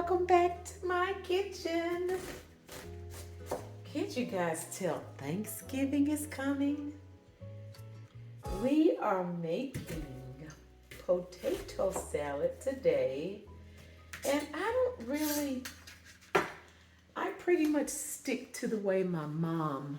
welcome back to my kitchen. Can't you guys tell Thanksgiving is coming? We are making potato salad today, and I pretty much stick to the way my mama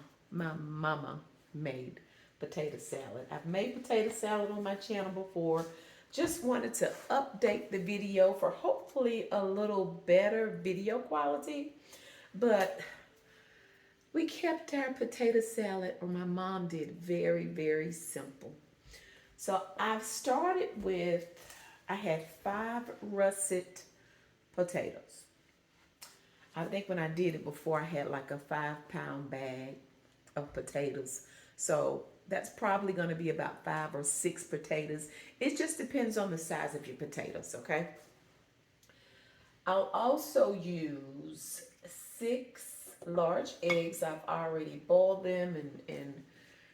made potato salad. I've made potato salad on my channel before. Just wanted to update the video for hopefully a little better video quality. But we kept our potato salad, or my mom did, very, very simple. So I had 5 russet potatoes. I think when I did it before, I had like a 5 pound bag of potatoes. So that's probably going to be about 5 or 6 potatoes. It just depends on the size of your potatoes, okay? I'll also use 6 large eggs. I've already boiled them and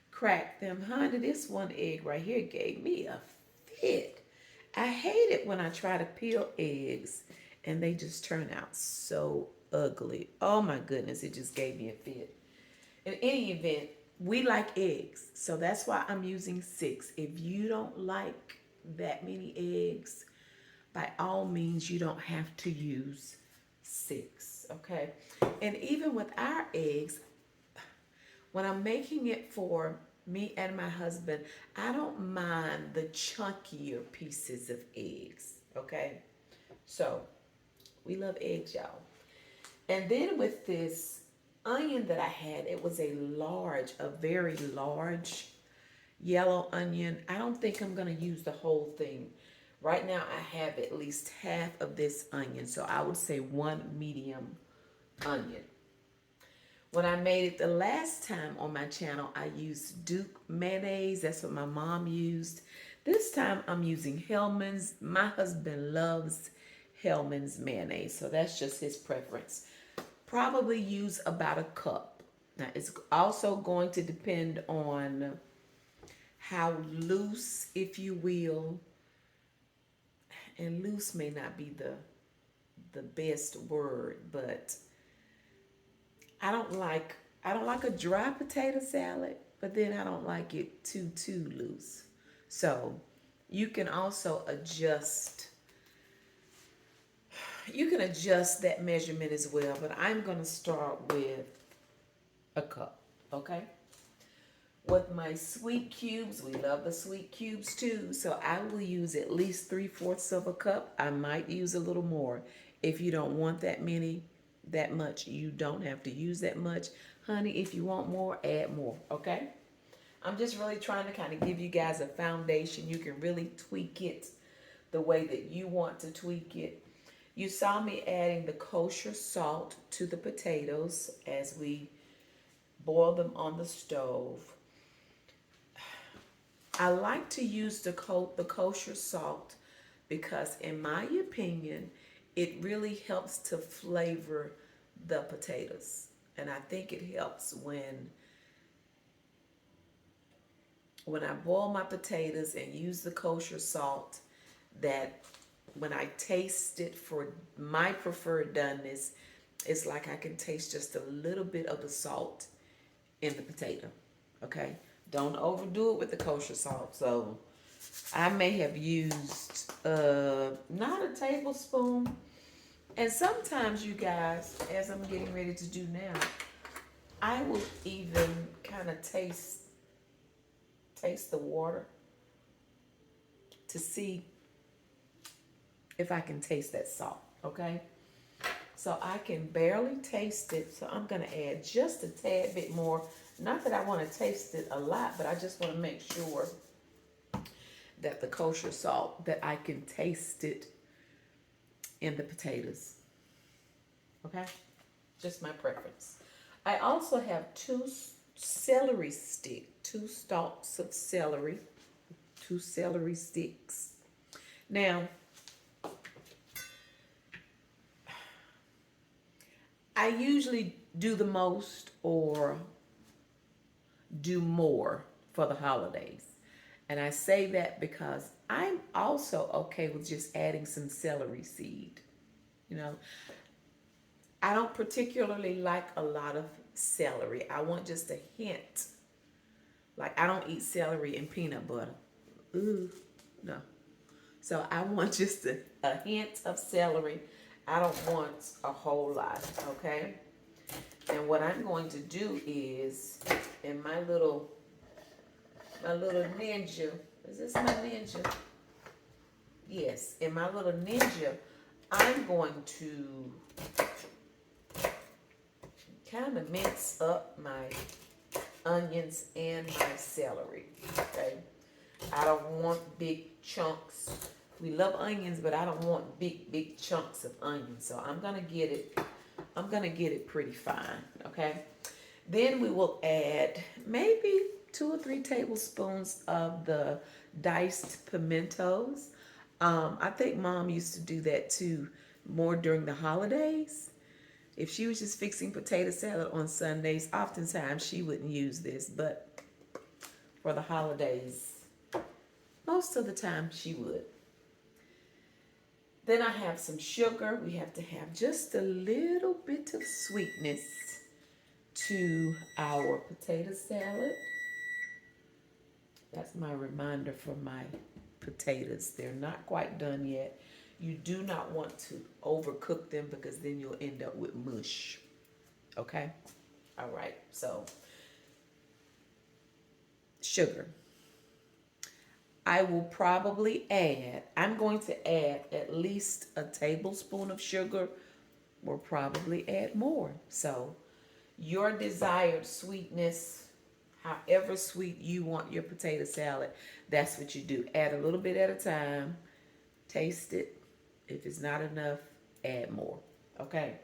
cracked them. Honey, this one egg right here gave me a fit. I hate it when I try to peel eggs and they just turn out so ugly. Oh my goodness, it just gave me a fit. In any event, we like eggs, so that's why I'm using 6. If you don't like that many eggs, by all means, you don't have to use 6, okay? And even with our eggs, when I'm making it for me and my husband, I don't mind the chunkier pieces of eggs, okay? So, we love eggs, y'all. And then with this onion that I had, it was a very large yellow onion. I don't think I'm going to use the whole thing. Right now, I have at least half of this onion, so I would say 1 medium onion. When I made it the last time on my channel, I used Duke mayonnaise. That's what my mom used. This time I'm using Hellman's. My husband loves Hellman's mayonnaise, so that's just his preference. Probably use about a cup. Now it's also going to depend on how loose, if you will, and loose may not be the best word, but I don't like a dry potato salad, but then I don't like it too loose. So you can also adjust that measurement as well, but I'm going to start with a cup, okay? With my sweet cubes, we love the sweet cubes too, so I will use at least 3/4 of a cup. I might use a little more. If you don't want that much, you don't have to use that much. Honey, if you want more, add more, okay? I'm just really trying to kind of give you guys a foundation. You can really tweak it the way that you want to tweak it. You saw me adding the kosher salt to the potatoes as we boil them on the stove. I like to use the kosher salt because, in my opinion, it really helps to flavor the potatoes. And I think it helps when I boil my potatoes and use the kosher salt, that when I taste it for my preferred doneness, it's like I can taste just a little bit of the salt in the potato, okay? Don't overdo it with the kosher salt. So I may have used not a tablespoon. And sometimes, you guys, as I'm getting ready to do now, I will even kind of taste the water to see if I can taste that salt, okay? So I can barely taste it, so I'm going to add just a tad bit more. Not that I want to taste it a lot, but I just want to make sure that the kosher salt, that I can taste it in the potatoes, okay? Just my preference. I also have 2 stalks of celery, 2 celery sticks. Now, I usually do the most or do more for the holidays. And I say that because I'm also okay with just adding some celery seed. You know, I don't particularly like a lot of celery. I want just a hint. Like, I don't eat celery and peanut butter. Ooh, no. So I want just a hint of celery. I don't want a whole lot, okay? And what I'm going to do is, in my little ninja, is this my ninja? Yes, in my little ninja, I'm going to kind of mince up my onions and my celery, okay? I don't want big chunks. We love onions, but I don't want big chunks of onions. So I'm gonna get it pretty fine, okay? Then we will add maybe 2 or 3 tablespoons of the diced pimentos. I think Mom used to do that too, more during the holidays. If she was just fixing potato salad on Sundays, oftentimes she wouldn't use this, but for the holidays, most of the time she would. Then I have some sugar. We have to have just a little bit of sweetness to our potato salad. That's my reminder for my potatoes. They're not quite done yet. You do not want to overcook them because then you'll end up with mush. Okay? All right. So, sugar. I will probably add, I'm going to add at least a tablespoon of sugar. We'll probably add more. So, your desired sweetness, however sweet you want your potato salad, that's what you do. Add a little bit at a time. Taste it. If it's not enough, add more. Okay?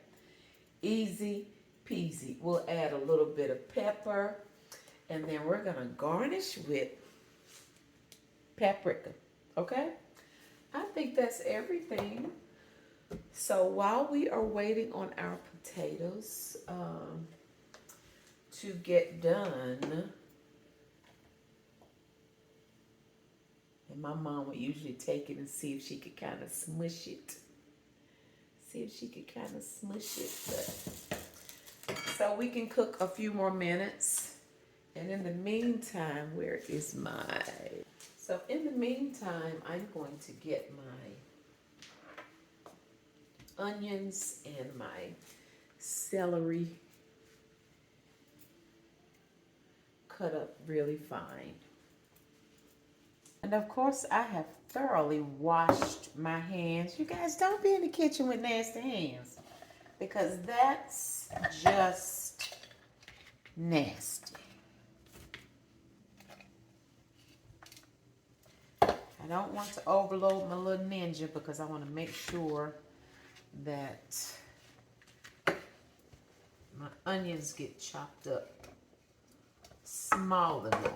Easy peasy. We'll add a little bit of pepper. And then we're going to garnish with paprika. Okay? I think that's everything. So while we are waiting on our potatoes to get done, and my mom would usually take it and see if she could kind of smush it. But, so we can cook a few more minutes. And in the meantime, where is my... So in the meantime, I'm going to get my onions and my celery cut up really fine. And of course, I have thoroughly washed my hands. You guys, don't be in the kitchen with nasty hands, because that's just nasty. I don't want to overload my little ninja because I want to make sure that my onions get chopped up small enough.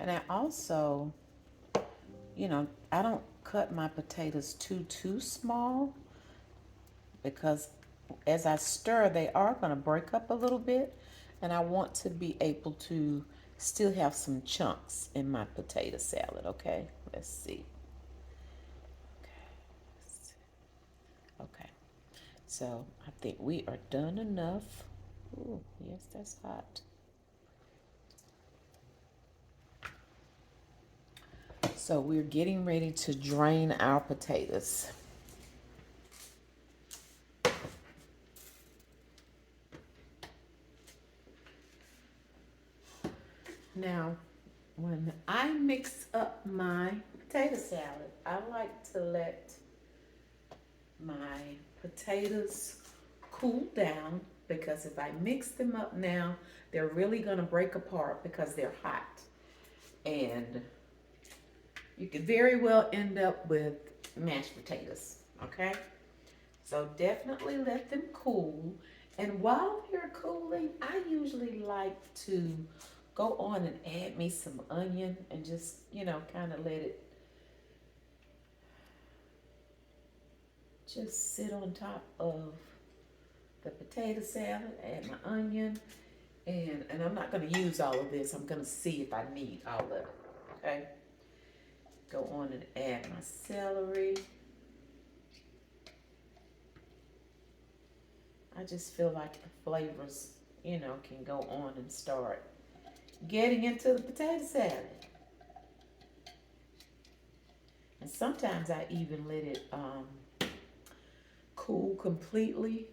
And I also, I don't cut my potatoes too small, because as I stir, they are going to break up a little bit. And I want to be able to still have some chunks in my potato salad, okay? Let's see. Okay. So I think we are done enough. Ooh, yes, that's hot. So we're getting ready to drain our potatoes. Now, when I mix up my potato salad, I like to let my potatoes cool down, because if I mix them up now, they're really going to break apart because they're hot. And you could very well end up with mashed potatoes, okay? So definitely let them cool. And while they're cooling, I usually like to go on and add me some onion and just, kind of let it just sit on top of the potato salad. Add my onion. And I'm not going to use all of this. I'm going to see if I need all of it, okay? Go on and add my celery. I just feel like the flavors, can go on and start getting into the potato salad. And sometimes I even let it cool completely,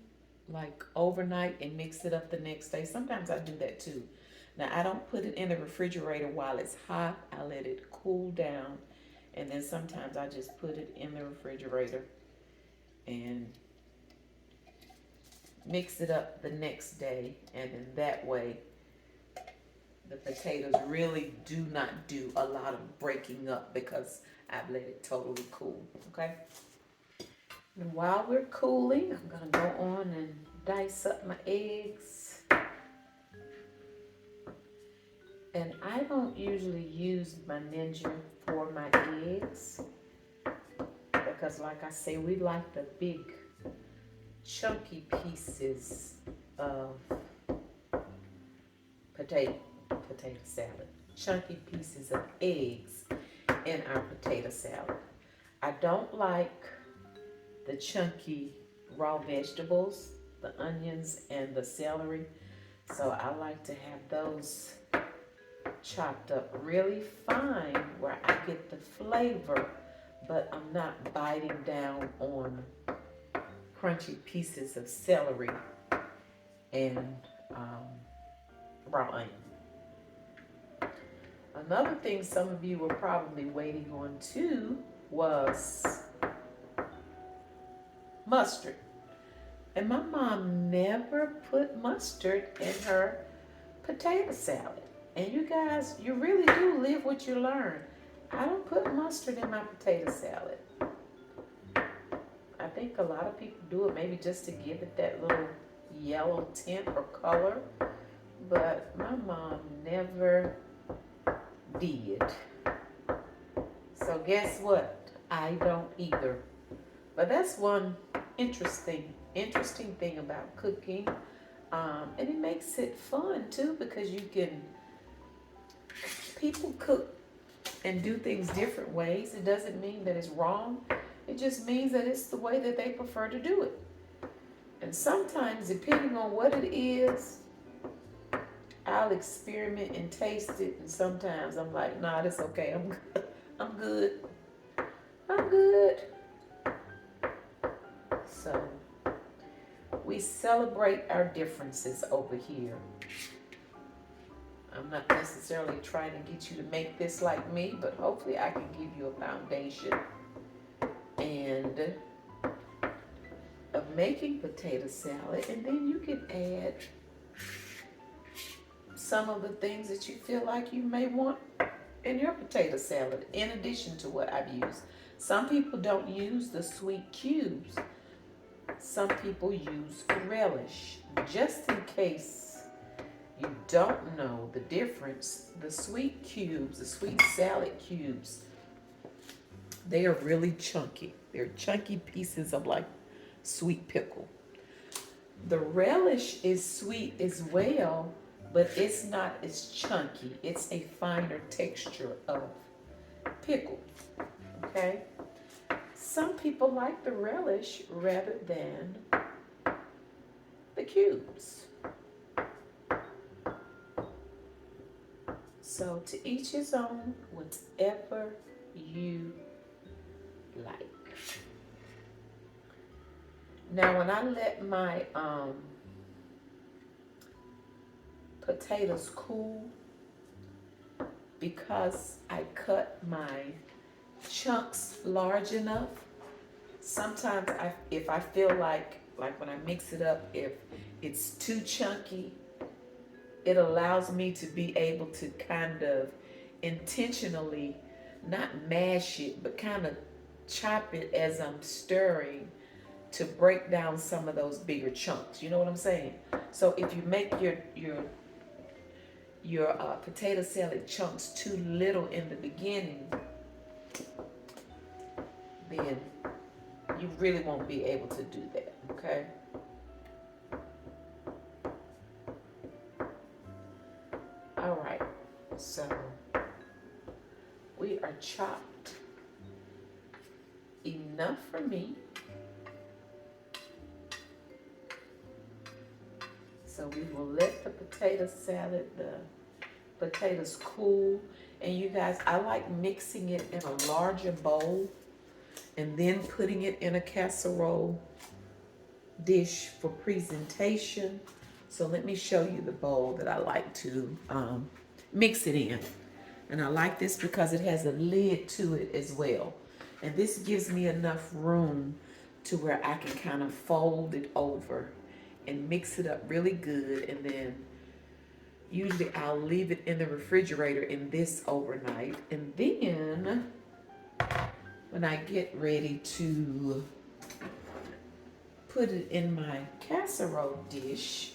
like overnight, and mix it up the next day. Sometimes I do that too. Now, I don't put it in the refrigerator while it's hot. I let it cool down, and then sometimes I just put it in the refrigerator and mix it up the next day. And in that way, the potatoes really do not do a lot of breaking up because I've let it totally cool, okay? And while we're cooling, I'm gonna go on and dice up my eggs. And I don't usually use my Ninja for my eggs because, like I say, we like the big chunky pieces of potato salad. Chunky pieces of eggs in our potato salad. I don't like the chunky raw vegetables, the onions and the celery. So I like to have those chopped up really fine where I get the flavor, but I'm not biting down on crunchy pieces of celery and raw onion. Another thing some of you were probably waiting on too was mustard. And my mom never put mustard in her potato salad. And you guys, you really do live what you learn. I don't put mustard in my potato salad. I think a lot of people do it maybe just to give it that little yellow tint or color. But my mom never did. So guess what? I don't either. But that's one interesting thing about cooking. And it makes it fun too, because people cook and do things different ways. It doesn't mean that it's wrong. It just means that it's the way that they prefer to do it. And sometimes, depending on what it is, I'll experiment and taste it. And sometimes I'm like, nah, that's okay. I'm good. I'm good. So we celebrate our differences over here. I'm not necessarily trying to get you to make this like me, but hopefully I can give you a foundation and of making potato salad, and then you can add some of the things that you feel like you may want in your potato salad in addition to what I've used. Some people don't use the sweet cubes. Some people use relish. Just in case you don't know the difference, the sweet cubes, the sweet salad cubes, they are really chunky. They're chunky pieces of like sweet pickle. The relish is sweet as well, but it's not as chunky. It's a finer texture of pickle, okay? Some people like the relish rather than the cubes. So to each his own, whatever you like. Now, when I let my potatoes cool, because I cut my chunks large enough, sometimes if I feel like when I mix it up, if it's too chunky, it allows me to be able to kind of intentionally not mash it, but kind of chop it as I'm stirring to break down some of those bigger chunks. You know what I'm saying? So if you make your potato salad chunks too little in the beginning, then you really won't be able to do that, okay? All right, so we are chopped enough for me. So we will let the potato salad, the potatoes cool. And you guys, I like mixing it in a larger bowl and then putting it in a casserole dish for presentation. So let me show you the bowl that I like to mix it in. And I like this because it has a lid to it as well. And this gives me enough room to where I can kind of fold it over and mix it up really good. And then usually I'll leave it in the refrigerator in this overnight. And then when I get ready to put it in my casserole dish,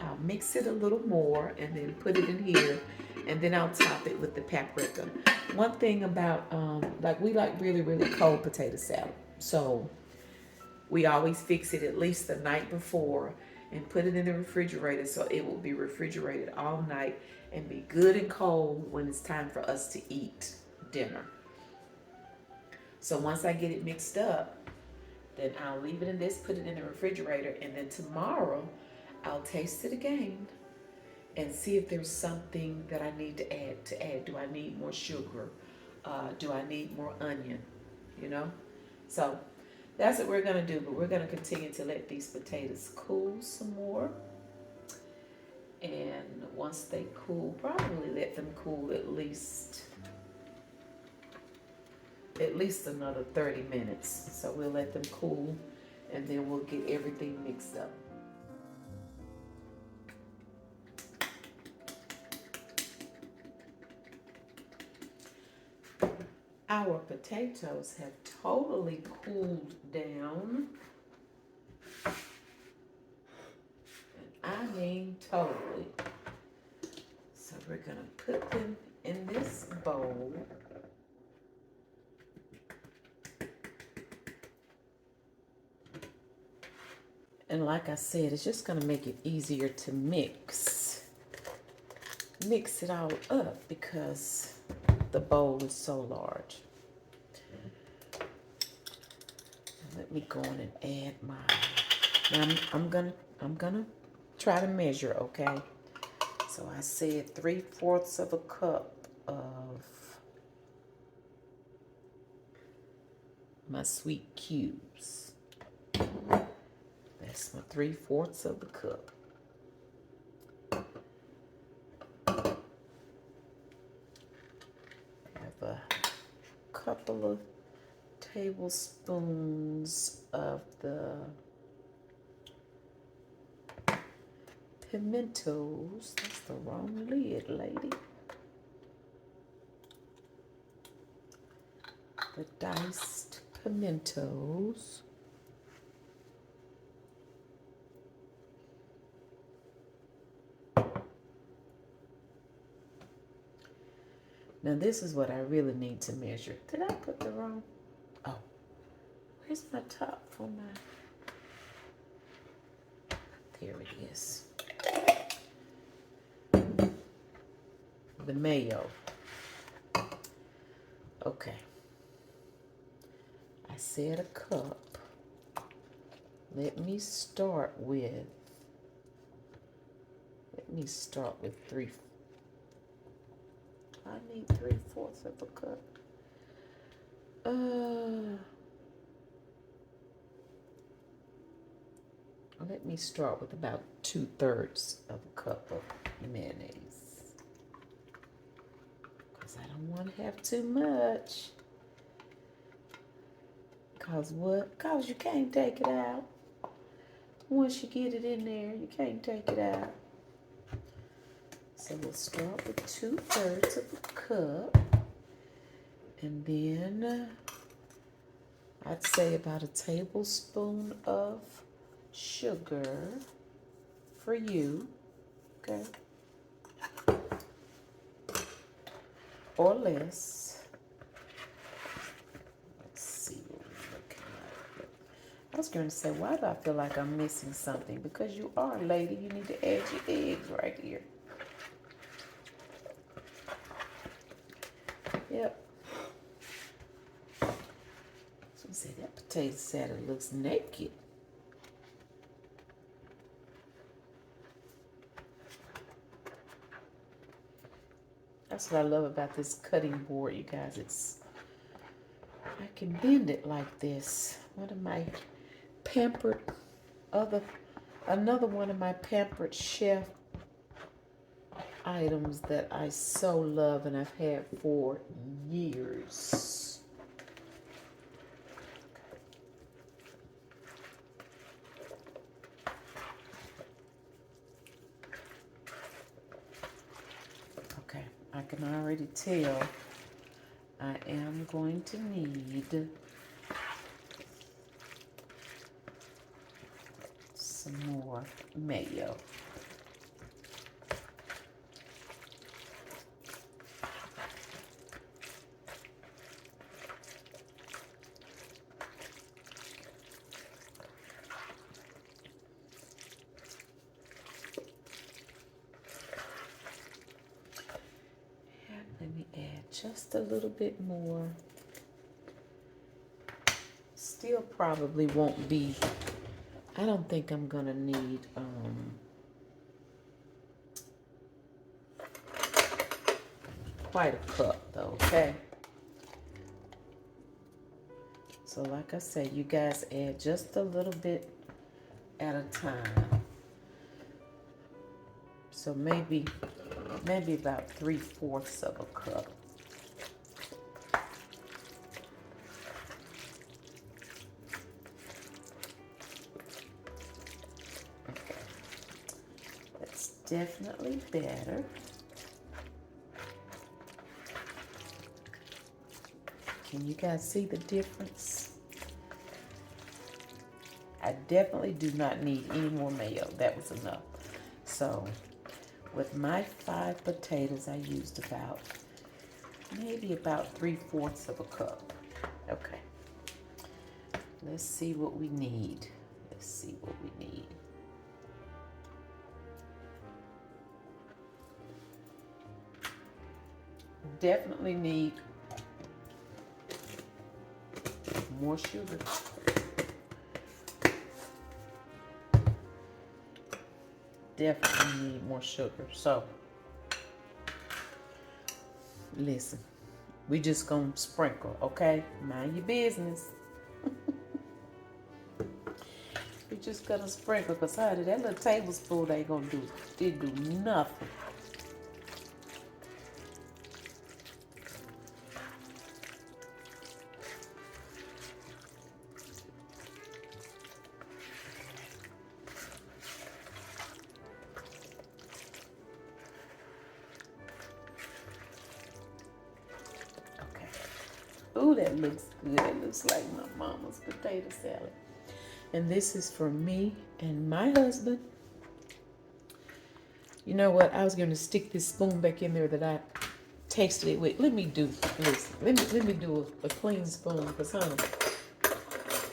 I'll mix it a little more and then put it in here, and then I'll top it with the paprika. One thing about, like we like really, really cold potato salad. So we always fix it at least the night before and put it in the refrigerator so it will be refrigerated all night and be good and cold when it's time for us to eat dinner. So once I get it mixed up, then I'll leave it in this, put it in the refrigerator, and then tomorrow I'll taste it again and see if there's something that I need to add. Do I need more sugar? Do I need more onion? You know? So that's what we're gonna do, but we're gonna continue to let these potatoes cool some more. And once they cool, probably let them cool at least another 30 minutes. So we'll let them cool and then we'll get everything mixed up. Our potatoes have totally cooled down. I mean totally. So we're gonna put them in this bowl. And like I said, it's just gonna make it easier to mix it all up because the bowl is so large. Let me go on and add my. Now I'm gonna try to measure, okay? So I said 3/4 of a cup of my sweet cubes. That's my 3/4 of the cup. A couple of tablespoons of the pimentos. That's the wrong lid, lady. The diced pimentos. Now this is what I really need to measure. Did I put the wrong? Oh, where's my top for my? There it is. The Mayo. Okay. I said a cup. Let me start with 3. I need 3/4 of a cup. Let me start with about 2/3 of a cup of mayonnaise. Because I don't want to have too much. Because what? Because you can't take it out. Once you get it in there, you can't take it out. So we'll start with 2/3 of a cup. And then I'd say about a tablespoon of sugar for you, okay? Or less. Let's see what we're looking like. I was going to say, why do I feel like I'm missing something? Because you are a lady, you need to add your eggs right here. Yep. So you say that potato salad looks naked. That's what I love about this cutting board, you guys. I can bend it like this. One of my another one of my pampered chef items that I so love and I've had for years. Okay, I can already tell I am going to need some more mayo. Let me add just a little bit more. Still probably won't be, I don't think I'm gonna need quite a cup though, okay? So like I say, you guys add just a little bit at a time. So maybe about 3/4 of a cup. Okay. That's definitely better. Can you guys see the difference? I definitely do not need any more mayo. That was enough. So with my 5 potatoes, I used maybe about 3/4 of a cup. Okay. Let's see what we need. Definitely need more sugar. Definitely need more sugar. So, listen, we just gonna sprinkle, okay? Mind your business. We just gonna sprinkle, because honey, that little tablespoon ain't gonna do nothing. Ooh, that looks good. It looks like my mama's potato salad. And this is for me and my husband. You know what? I was going to stick this spoon back in there that I tasted it with. Let me do a clean spoon, because honey,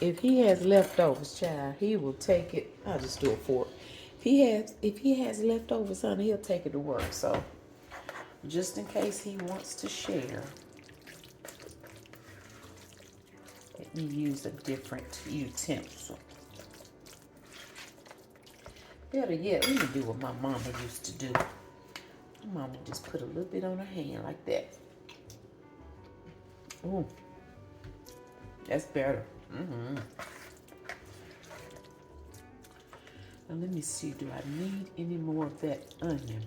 if he has leftovers, child, he will take it. I'll just do a fork. If he has leftovers, honey, he'll take it to work. So just in case he wants to share, let me use a different utensil. Better yet, let me do what my mama used to do. My mama just put a little bit on her hand like that. Ooh, That's better. Now let me see, do I need any more of that onion?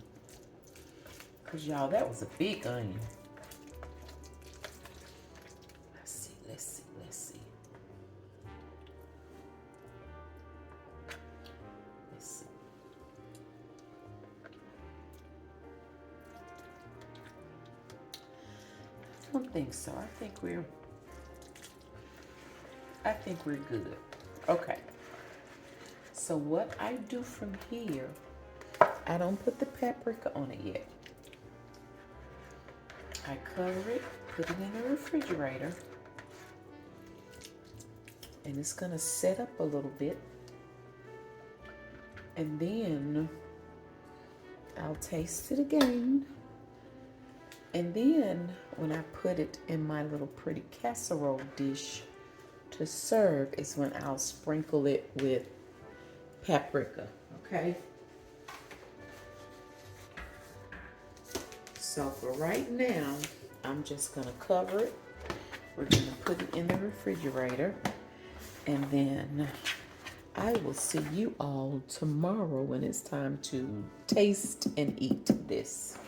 Because y'all, that was a big onion. Let's see. I don't think so. I think we're good. Okay. So what I do from here, I don't put the paprika on it yet. I cover it, put it in the refrigerator, and it's gonna set up a little bit. And then I'll taste it again. And then when I put it in my little pretty casserole dish to serve is when I'll sprinkle it with paprika, okay? So for right now, I'm just gonna cover it. We're gonna put it in the refrigerator, and then I will see you all tomorrow when it's time to taste and eat this.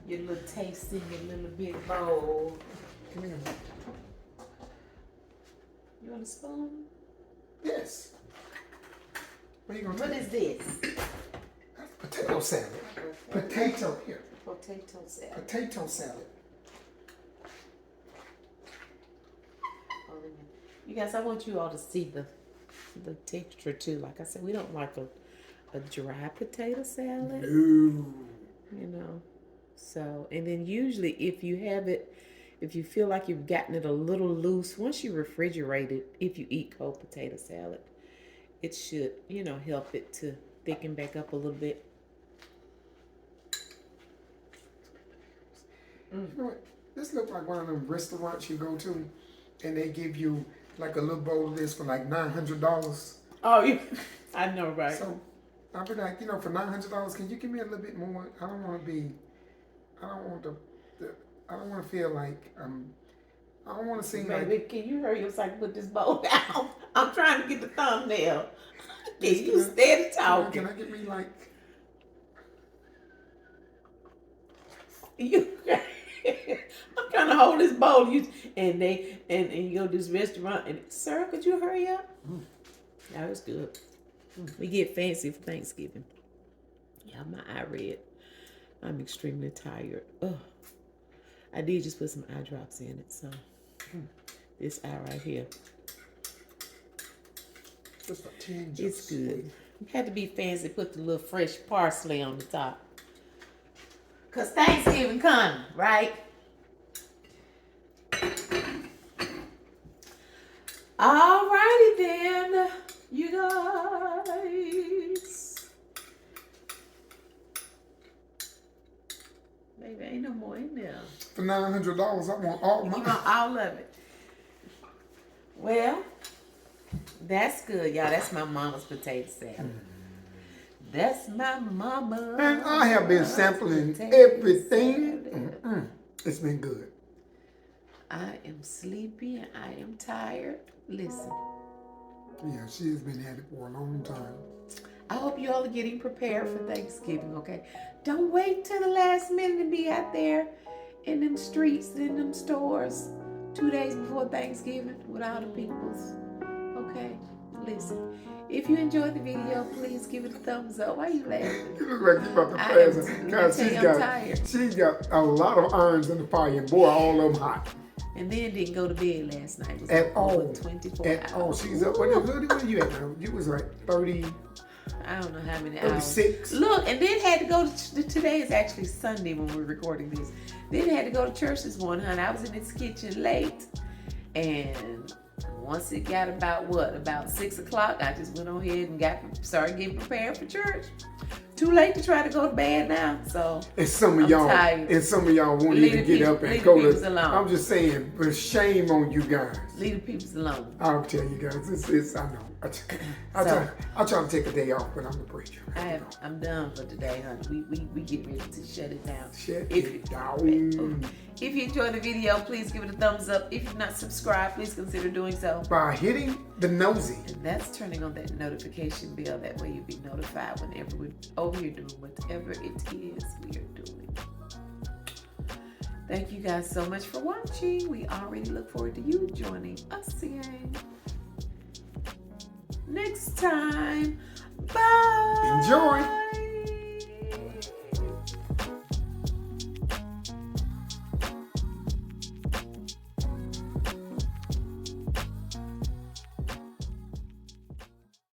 Your little taste in your little big bowl. Come here. You want a spoon? Yes. What are you gonna What do? is this? That's potato salad. Potato here. Potato salad. Potato salad. You guys, I want you all to see the texture too. Like I said, we don't like a dry potato salad. No. You know. So, and then usually if you have it, if you feel like you've gotten it a little loose, once you refrigerate it, if you eat cold potato salad, it should, you know, help it to thicken back up a little bit. You know what? This looks like one of them restaurants you go to, and they give you like a little bowl of this for like $900. Oh, yeah. I know, right? So I'll be like, you know, for $900, can you give me a little bit more? I don't want to feel like I don't want to seem Baby, like. can you hurry up so I can put this bowl down? I'm trying to get the thumbnail. Can Yes, you can I- steady talking? Can I get me like? You, I'm trying to hold this bowl. You and you go to this restaurant and sir, could you hurry up? That was good. We get fancy for Thanksgiving. Yeah, my eye red. I'm extremely tired. Ugh. I did just put some eye drops in it, so this eye right here. Just a tinge. It's good. You had to be fancy, put the little fresh parsley on the top. Cause Thanksgiving coming, right? Alrighty then, you guys. Baby, ain't no more in there. For $900, I want all You mine. want all of it. Well, that's good, y'all. That's my mama's potato salad. That's my mama. And I have been sampling potato everything. salad. It's been good. I am sleepy and I am tired. Listen, Yeah, she has been at it for a long time. I hope you all are getting prepared for Thanksgiving, okay? Don't wait till the last minute to be out there in them streets, in them stores, 2 days before Thanksgiving with all the peoples, okay? Listen, if you enjoyed the video, please give it a thumbs up. Why are you laughing? You look like you about to I pass am- it. let me Cause tell you, I'm tired. she's got a lot of irons in the fire, and boy, all of them hot. And then didn't go to bed last night. It was At up all. over 24 At all. hours. She's up. What are you at now? You was like 30, I don't know how many hours. 36. Look, and then had to go to, today is actually Sunday when we're recording this. Then had to go to church this morning, honey. I was in this kitchen late. And once it got about 6 o'clock, I just went on ahead and started getting prepared for church. Too late to try to go to bed now, so And some of I'm y'all, tired. and some of y'all won't Leave even the get people- up and leave go the to. peoples alone. I'm just saying, but shame on you guys. leave the peoples alone. I'll tell you guys, it's I know. I try to take a day off, but I'm the preacher. I'm done for today, honey. We get ready to shut it down. Shut If it you- down. If you enjoyed the video, please give it a thumbs up. If you've not subscribed, please consider doing so. By hitting the nosy. And that's turning on that notification bell. That way you'll be notified whenever we're over here doing whatever it is we are doing. Thank you guys so much for watching. We already look forward to you joining us again next time. Bye. Enjoy.